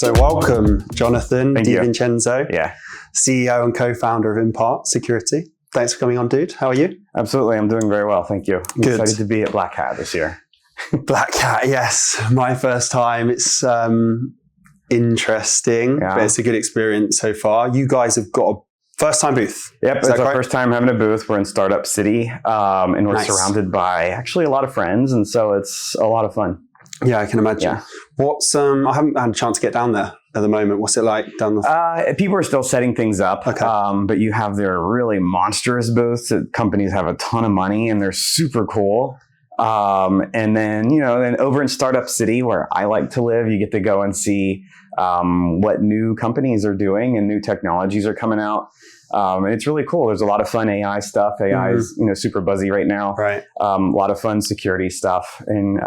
So welcome, Jonathan DiVincenzo, Yeah. CEO and co-founder of Impart Security. Thanks for coming on, dude. How are you? Absolutely. I'm doing very well. Thank you. I'm Good. excited to be at BlackHat this year. BlackHat, yes. My first time. It's interesting, but it's a good experience so far. You guys have got a first-time booth. Yep, it's our first time having a booth. We're in Startup City, and we're surrounded by actually a lot of friends, and so it's a lot of fun. Yeah, I can imagine. Yeah. What's I haven't had a chance to get down there at the moment. What's it like down there? People are still setting things up, but you have their really monstrous booths that companies have a ton of money and they're super cool. And then, then over in Startup City, where I like to live, you get to go and see what new companies are doing and new technologies are coming out. And it's really cool. There's a lot of fun AI stuff. AI is, super buzzy right now. Right. A lot of fun security stuff. And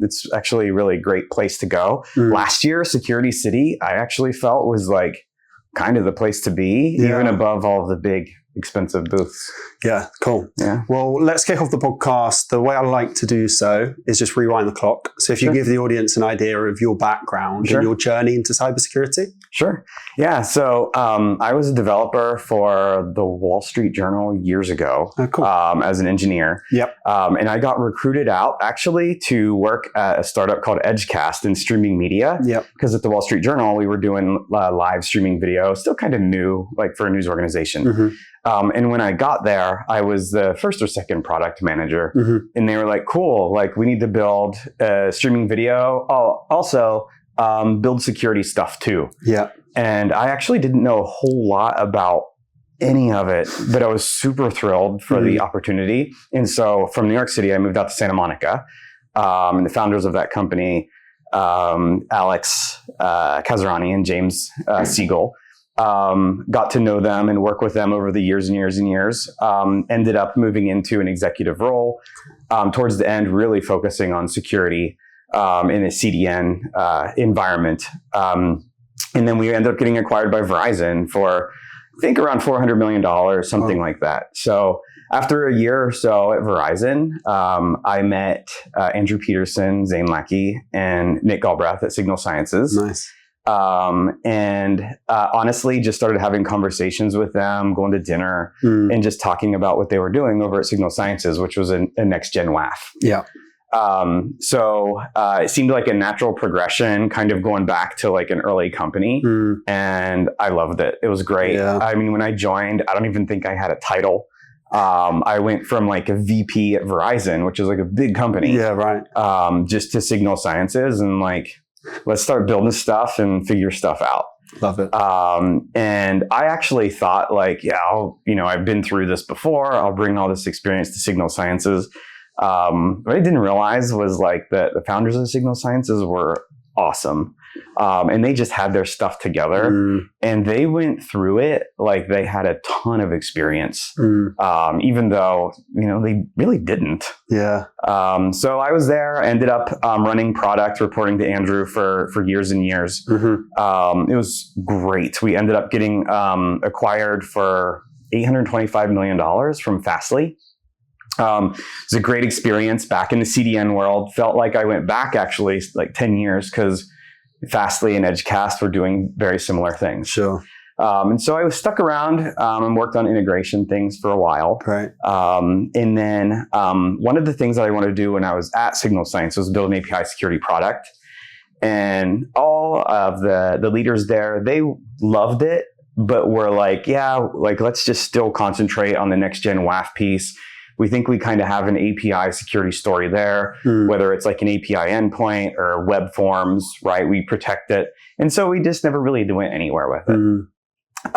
it's actually a really great place to go. Last year, Security City, I actually felt was like kind of the place to be, even above all of the big expensive booths. Yeah, cool. Yeah. Well, let's kick off the podcast. The way I like to do so is just rewind the clock. So if you give the audience an idea of your background and your journey into cybersecurity. Sure. Yeah. So I was a developer for the Wall Street Journal years ago as an engineer. Yep. And I got recruited out actually to work at a startup called Edgecast in streaming media. Yep. Because at the Wall Street Journal, we were doing live streaming video, still kind of new, like for a news organization. And when I got there, I was the first or second product manager. And they were like, cool, like we need to build streaming video. Oh, also build security stuff too. Yeah. And I actually didn't know a whole lot about any of it, but I was super thrilled for the opportunity. And so from New York City, I moved out to Santa Monica. And the founders of that company, Alex Kazarani and James Siegel, got to know them and work with them over the years and years and years. Ended up moving into an executive role towards the end, really focusing on security in a CDN environment. And then we ended up getting acquired by Verizon for, I think, around $400 million, something like that. So after a year or so at Verizon, I met Andrew Peterson, Zane Lackey, and Nick Galbraith at Signal Sciences. Nice. And honestly, just started having conversations with them, going to dinner, and just talking about what they were doing over at Signal Sciences, which was a next-gen WAF. Yeah. So it seemed like a natural progression, kind of going back to like an early company, and I loved it. It was great. Yeah. I mean, when I joined, I don't even think I had a title. I went from like a VP at Verizon, which is like a big company. Yeah, right. Just to Signal Sciences and like, let's start building stuff and figure stuff out. Love it. And I actually thought like, I've been through this before. I'll bring all this experience to Signal Sciences. What I didn't realize was like that the founders of Signal Sciences were awesome. And they just had their stuff together and they went through it like they had a ton of experience, even though, they really didn't. Yeah. So I was there, ended up running product, reporting to Andrew for years and years. It was great. We ended up getting acquired for $825 million from Fastly. It was a great experience back in the CDN world. Felt like I went back actually like 10 years because Fastly and Edgecast were doing very similar things. Sure. And so I was stuck around and worked on integration things for a while. Right. And then one of the things that I wanted to do when I was at Signal Science was build an API security product. And all of the leaders there, they loved it, but were like, let's just still concentrate on the next gen WAF piece. We think we kind of have an API security story there, whether it's like an API endpoint or web forms, right? We protect it. And so we just never really went anywhere with it.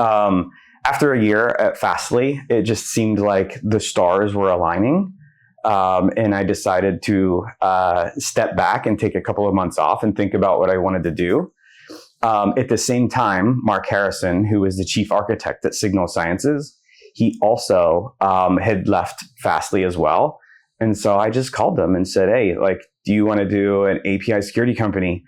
After a year at Fastly, it just seemed like the stars were aligning. And I decided to step back and take a couple of months off and think about what I wanted to do. At the same time, Marc Harrison, who was the chief architect at Signal Sciences, he also had left Fastly as well. And so I just called them and said, hey, like, do you want to do an API security company?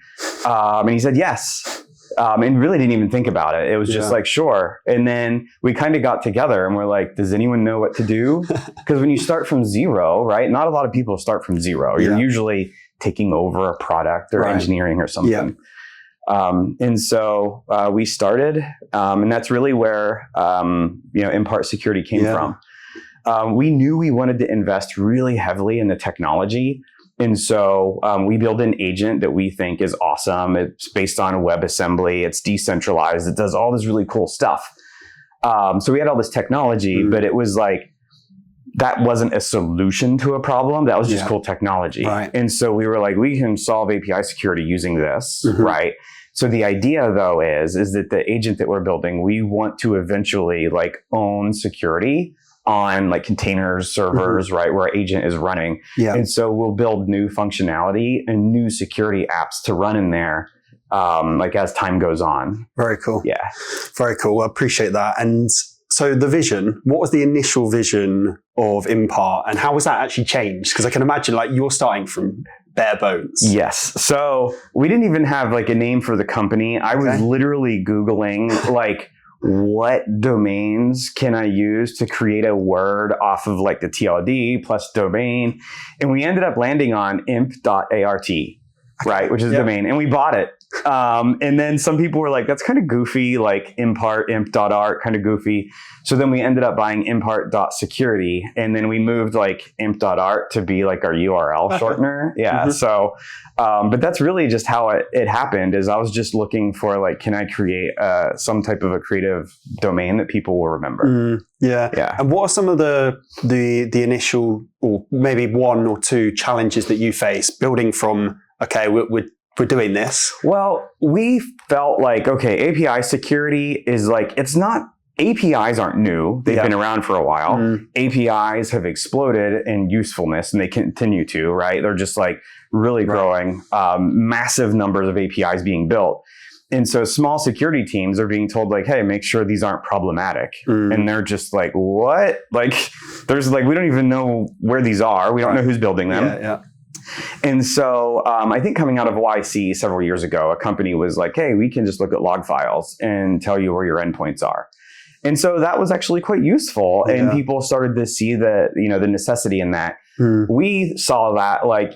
And he said, yes. And really didn't even think about it. It was just like, sure. And then we kind of got together and we're like, does anyone know what to do? Because when you start from zero, right? Not a lot of people start from zero. You're usually taking over a product or engineering or something. And so we started, and that's really where Impart Security came from. We knew we wanted to invest really heavily in the technology. And so we build an agent that we think is awesome. It's based on WebAssembly. It's decentralized. It does all this really cool stuff. So we had all this technology, but it was like, that wasn't a solution to a problem. That was just cool technology. Right. And so we were like, we can solve API security using this, right? So the idea though is that the agent that we're building, we want to eventually like own security on like containers, servers, right, where our agent is running. And so we'll build new functionality and new security apps to run in there, like as time goes on. Very cool. Yeah. Very cool. I appreciate that. And so the vision, what was the initial vision of Impart and how was that actually changed? Because I can imagine like you're starting from bare bones. Yes. So we didn't even have like a name for the company. I was literally Googling like, what domains can I use to create a word off of like the TLD plus domain? And we ended up landing on imp.art, right? Which is a domain. And we bought it. And then some people were like, that's kind of goofy, like impart, imp.art, kind of goofy. So then we ended up buying impart.security. And then we moved like imp.art to be like our URL shortener. So, but that's really just how it happened is I was just looking for like, can I create some type of a creative domain that people will remember? And what are some of the initial or maybe one or two challenges that you face building from, okay, we're doing this? Well, we felt like, okay, API security is like, it's not, APIs aren't new. They've been around for a while. APIs have exploded in usefulness and they continue to, right? They're just like really growing, massive numbers of APIs being built. And so small security teams are being told like, hey, make sure these aren't problematic. And they're just like, what? Like, there's like, we don't even know where these are. We don't know who's building them. And so I think coming out of YC several years ago, a company was like, hey, we can just look at log files and tell you where your endpoints are. And so that was actually quite useful. And people started to see the necessity in that. We saw that like,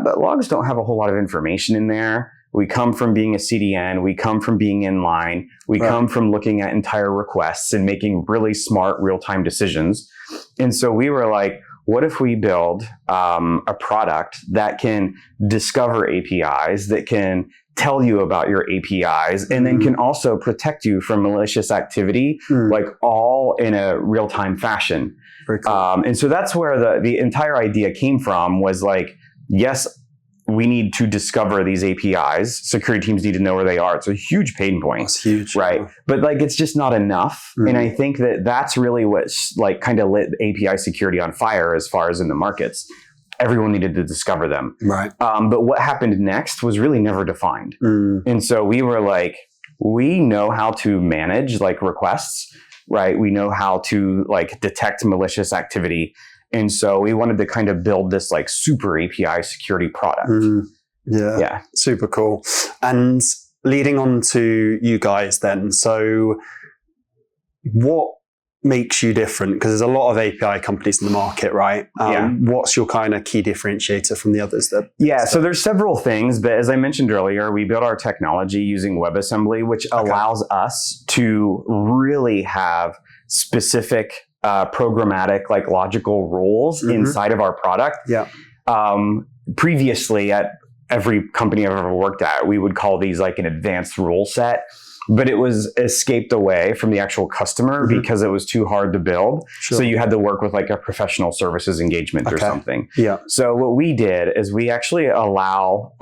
but logs don't have a whole lot of information in there. We come from being a CDN. We come from being inline. We come from looking at entire requests and making really smart real-time decisions. And so we were like, what if we build a product that can discover APIs, that can tell you about your APIs, and then can also protect you from malicious activity, like all in a real-time fashion. Very cool. And so that's where the entire idea came from was like, yes, we need to discover these APIs. Security teams need to know where they are. It's a huge pain point. It's huge. Right. But like, it's just not enough. And I think that's really what's like kind of lit API security on fire as far as in the markets. Everyone needed to discover them. Right. But what happened next was really never defined. And so we were like, we know how to manage like requests, right? We know how to like detect malicious activity. And so we wanted to kind of build this like super API security product. Super cool. And leading on to you guys then, so what makes you different? Because there's a lot of API companies in the market, right? What's your kind of key differentiator from the others? So there's several things, but as I mentioned earlier, we built our technology using WebAssembly, which allows us to really have specific programmatic, like logical rules inside of our product. Previously at every company I've ever worked at, we would call these like an advanced rule set, but it was escaped away from the actual customer because it was too hard to build. So you had to work with like a professional services engagement or something. So what we did is we actually allow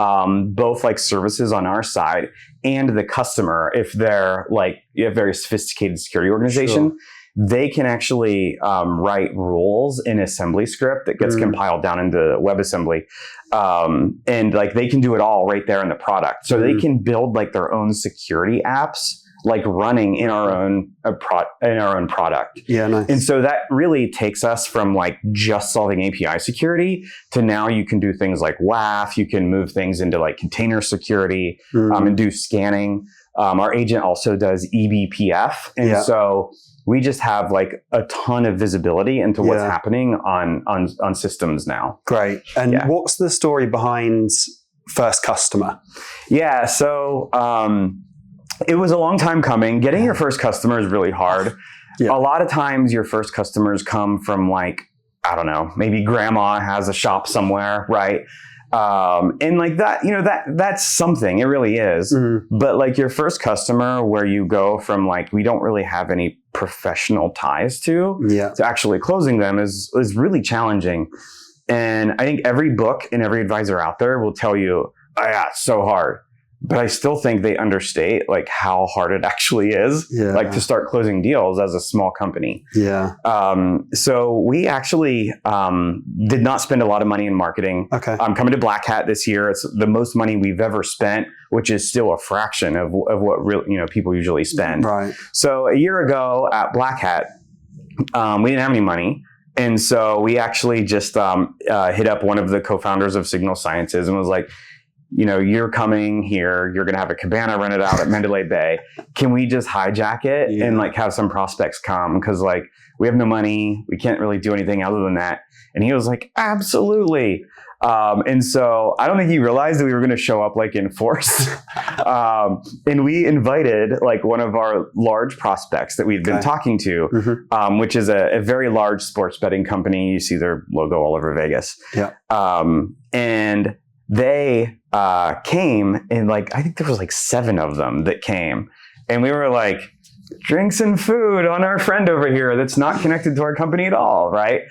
both like services on our side and the customer, if they're like a very sophisticated security organization, they can actually write rules in assembly script that gets compiled down into WebAssembly. And like they can do it all right there in the product. So they can build like their own security apps, like running in our own product. Nice. And so that really takes us from like just solving API security to now you can do things like WAF. You can move things into like container security and do scanning. Our agent also does eBPF. And so we just have like a ton of visibility into what's happening on systems now. Great. And what's the story behind first customer? Yeah. So it was a long time coming. Getting your first customer is really hard. Yeah. A lot of times your first customers come from like, I don't know, maybe grandma has a shop somewhere, right? And like that, you know, that's something, it really is. But like your first customer where you go from like, we don't really have any professional ties to actually closing them is really challenging. And I think every book and every advisor out there will tell you, oh yeah, it's so hard. But I still think they understate like how hard it actually is, like to start closing deals as a small company. So we actually did not spend a lot of money in marketing. I'm coming to BlackHat this year. It's the most money we've ever spent, which is still a fraction of what real, you know, people usually spend. So a year ago at BlackHat, we didn't have any money. And so we actually just hit up one of the co-founders of Signal Sciences and was like, you know, you're coming here, you're going to have a cabana rented out at Mandalay Bay. Can we just hijack it and like have some prospects come? Cause like we have no money. We can't really do anything other than that. And he was like, absolutely. And so I don't think he realized that we were going to show up like in force. And we invited like one of our large prospects that we've been talking to, which is a very large sports betting company. You see their logo all over Vegas. And they came and like, I think there was like 7 of them that came and we were like, drinks and food on our friend over here that's not connected to our company at all. Right.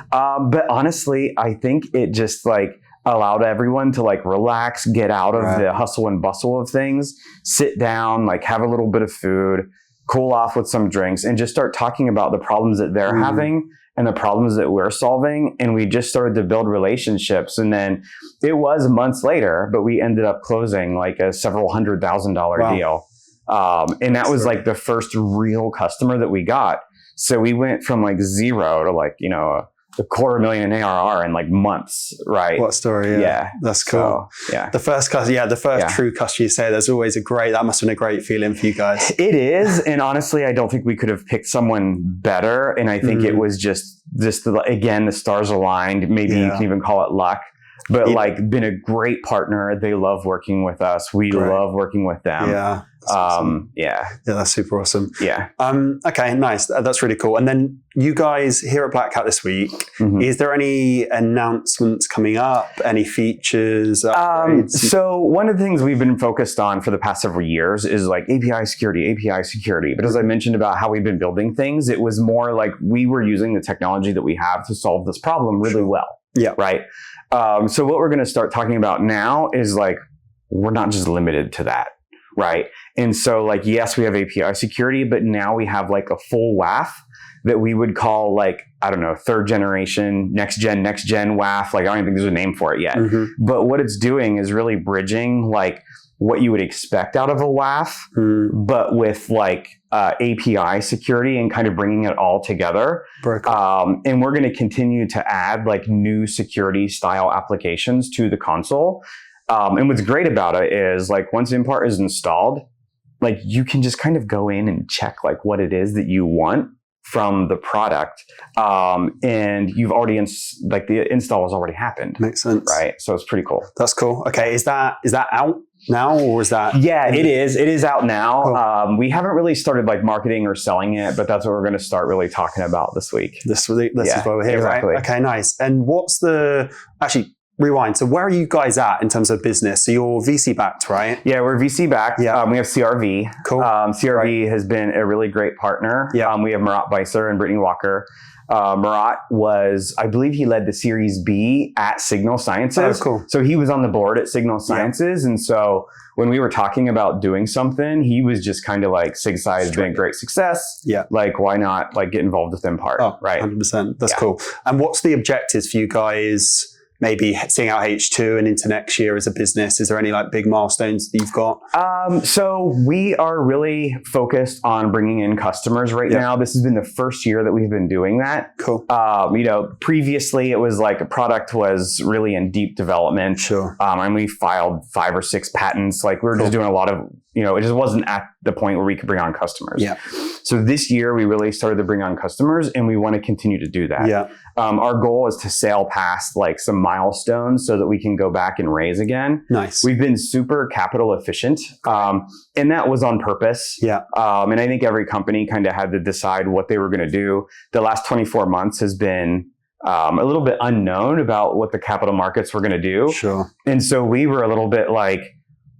But honestly, I think it just like allowed everyone to like relax, get out of the hustle and bustle of things, sit down, like have a little bit of food, cool off with some drinks and just start talking about the problems that they're having and the problems that we're solving. And we just started to build relationships. And then it was months later, but we ended up closing like a several $100,000 deal. And that was like the first real customer that we got. So we went from like 0 to like, you know, $250,000 in ARR in like months, right? What story? Yeah. That's cool. So, the first true customer you say, that must have been a great feeling for you guys. It is. And honestly, I don't think we could have picked someone better. And I think it was just again, the stars aligned. Maybe you can even call it luck. But like been a great partner. They love working with us. We love working with them. That's awesome. That's super awesome. Okay, nice. That's really cool. And then you guys here at BlackHat this week, is there any announcements coming up? Any features? So one of the things we've been focused on for the past several years is like API security. But as I mentioned about how we've been building things, it was more like we were using the technology that we have to solve this problem really well. Right. So what we're going to start talking about now is like, we're not just limited to that. Right. And so like, yes, we have API security, but now we have like a full WAF that we would call like, I don't know, 3rd generation, next gen WAF. Like, I don't even think there's a name for it yet. But what it's doing is really bridging like what you would expect out of a WAF, but with like API security and kind of bringing it all together. And we're going to continue to add like new security style applications to the console. And what's great about it is like once Impart is installed, like you can just kind of go in and check like what it is that you want from the product. And you've already, like the install has already happened. Makes sense. Right. So it's pretty cool. That's cool. Okay. Is that out now or is that? Yeah, it is. It is out now. Cool. We haven't really started like marketing or selling it, but that's what we're going to start really talking about this week. This is why we're here, right? Okay, nice. And rewind. So where are you guys at in terms of business? So you're VC backed, right? Yeah, we're VC backed. We have CRV. Cool. CRV has been a really great partner. We have Marc and Brittany Walker. Marc was, I believe he led the Series B at Signal Sciences. Oh, cool. So he was on the board at Signal Sciences. And so when we were talking about doing something, he was just kind of like, SigSci has been a great success. Like, why not like get involved with Impart? Right. 100%. That's cool. And what's the objectives for you guys? Maybe seeing out H2 and into next year as a business? Is there any like big milestones that you've got? So we are really focused on bringing in customers right now. This has been the first year that we've been doing that. Cool. You know, previously it was like a product was really in deep development. Sure. And we filed 5 or 6 patents. Like we were just doing a lot of it just wasn't at the point where we could bring on customers. Yeah. So this year we really started to bring on customers, and we want to continue to do that. Yeah. Our goal is to sail past like some milestones so that we can go back and raise again. Nice. We've been super capital efficient, and that was on purpose. Yeah. And I think every company kind of had to decide what they were going to do. The last 24 months has been a little bit unknown about what the capital markets were going to do. Sure. And so we were a little bit like,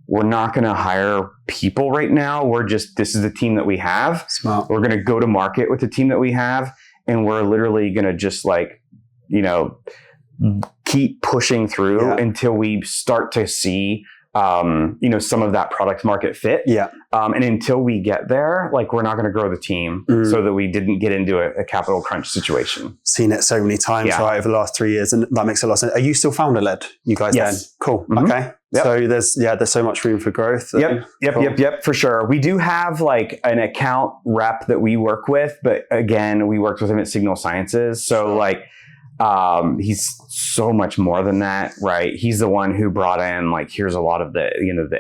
we're not going to hire people right now. This is the team that we have. Smart. We're going to go to market with the team that we have. And we're literally going to just keep pushing through until we start to see, some of that product market fit. Yeah. And until we get there, we're not going to grow the team so that we didn't get into a capital crunch situation. Seen it so many times, right, over the last 3 years. And that makes a lot of sense. Are you still founder led, you guys? Yes. Then? Cool. Mm-hmm. Okay. Yep. So there's so much room for growth. Yep, for sure. We do have an account rep that we work with, but again, we worked with him at Signal Sciences. So he's so much more than that, right? He's the one who brought in here's a lot of the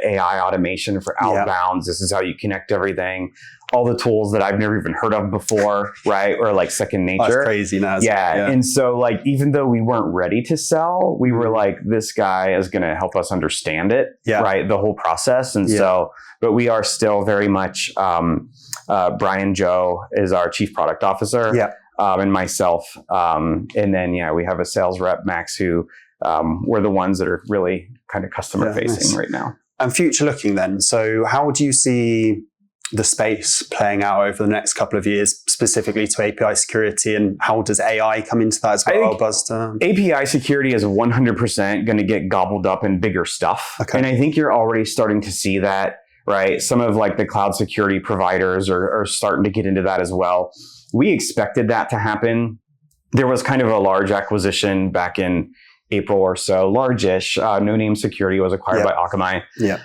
AI automation for outbounds. This is how you connect everything. All the tools that I've never even heard of before, right? Or second nature. That's crazy now. Yeah. And so even though we weren't ready to sell, we were this guy is going to help us understand it, right? The whole process. And but we are still very much, Brian Joe is our chief product officer. Yeah. And myself. And then, we have a sales rep, Max, who we're the ones that are really kind of customer facing right now. And future looking then. So how do you see the space playing out over the next couple of years, specifically to API security, and how does AI come into that as well? API security is 100% going to get gobbled up in bigger stuff. Okay. And I think you're already starting to see that, right? Some of the cloud security providers are starting to get into that as well. We expected that to happen. There was kind of a large acquisition back in April or so, large-ish. No Name Security was acquired by Akamai. Yeah.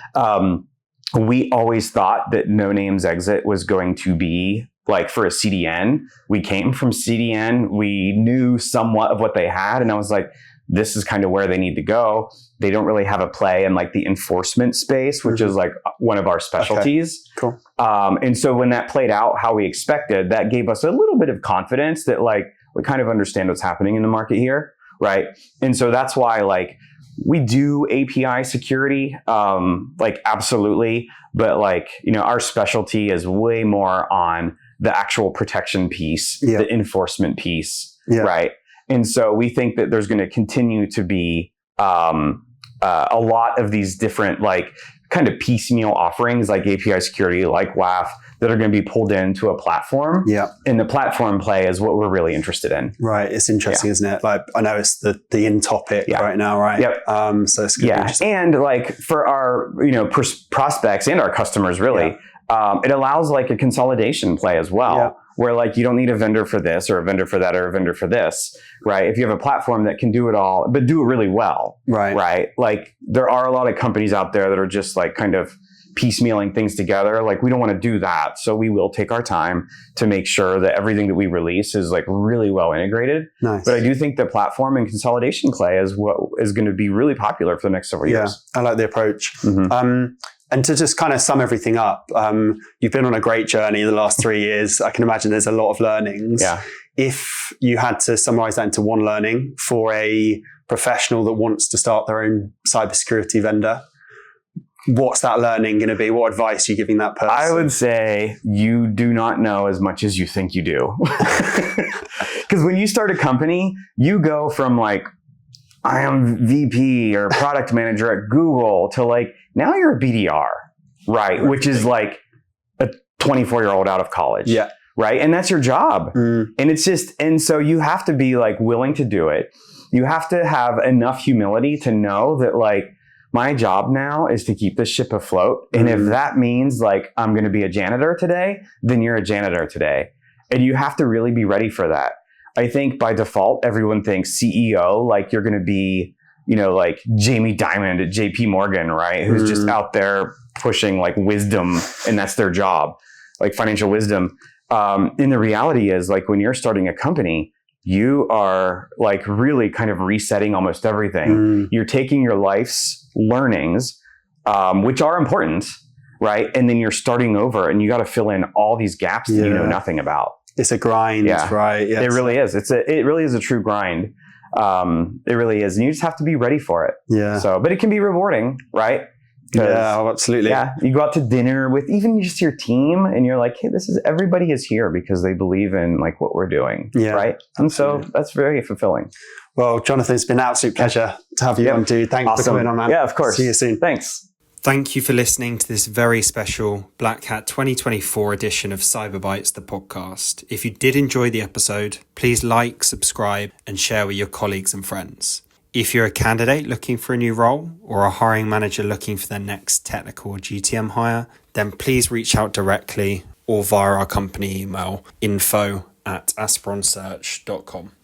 We always thought that No Name's exit was going to be for a CDN. We came from CDN. We knew somewhat of what they had. And I was like, this is kind of where they need to go. They don't really have a play in the enforcement space, which is one of our specialties. Okay. Cool. And so when that played out how we expected, that gave us a little bit of confidence that we kind of understand what's happening in the market here, right? And so that's why we do API security, absolutely, but our specialty is way more on the actual protection piece, the enforcement piece, right? And so we think that there's going to continue to be a lot of these different kind of piecemeal offerings like API security, like WAF, that are going to be pulled into a platform. Yeah. And the platform play is what we're really interested in. Right. It's interesting, isn't it? I know it's the in topic right now, right? Yep. So it's going to be interesting. And for our, prospects and our customers, really, it allows a consolidation play as well, where you don't need a vendor for this or a vendor for that or a vendor for this, right? If you have a platform that can do it all, but do it really well, right? There are a lot of companies out there that are just kind of piecemealing things together. We don't want to do that. So we will take our time to make sure that everything that we release is really well integrated. Nice. But I do think the platform and consolidation play is what is going to be really popular for the next several years. I like the approach. Mm-hmm. And to just kind of sum everything up, you've been on a great journey the last 3 years. I can imagine there's a lot of learnings. Yeah. If you had to summarize that into one learning for a professional that wants to start their own cybersecurity vendor, what's that learning going to be? What advice are you giving that person? I would say you do not know as much as you think you do. Because when you start a company, you go from I am VP or product manager at Google to now you're a BDR, right? Which is a 24-year-old out of college. Yeah. Right. And that's your job. And it's and so you have to be willing to do it. You have to have enough humility to know that my job now is to keep this ship afloat. And if that means I'm going to be a janitor today, then you're a janitor today. And you have to really be ready for that. I think by default, everyone thinks CEO, you're going to be, Jamie Dimon at JP Morgan, right? Who's just out there pushing wisdom, and that's their job, financial wisdom. And the reality is when you're starting a company, you are really kind of resetting almost everything. You're taking your life's learnings, which are important, right? And then you're starting over and you got to fill in all these gaps that you know nothing about. It's a grind, right? Yeah, it really is. It really is a true grind. It really is. And you just have to be ready for it. Yeah. So, but it can be rewarding, right? Yeah, absolutely. Yeah. You go out to dinner with even just your team and you're like, hey, everybody is here because they believe in like what we're doing. Yeah, right. And so that's very fulfilling. Well, Jonathan, it's been an absolute pleasure to have you on, dude. Thanks for coming on, man. Yeah, of course. See you soon. Thanks. Thank you for listening to this very special BlackHat 2024 edition of CyberBytes, the podcast. If you did enjoy the episode, please like, subscribe, and share with your colleagues and friends. If you're a candidate looking for a new role or a hiring manager looking for their next technical or GTM hire, then please reach out directly or via our company email info@aspironsearch.com.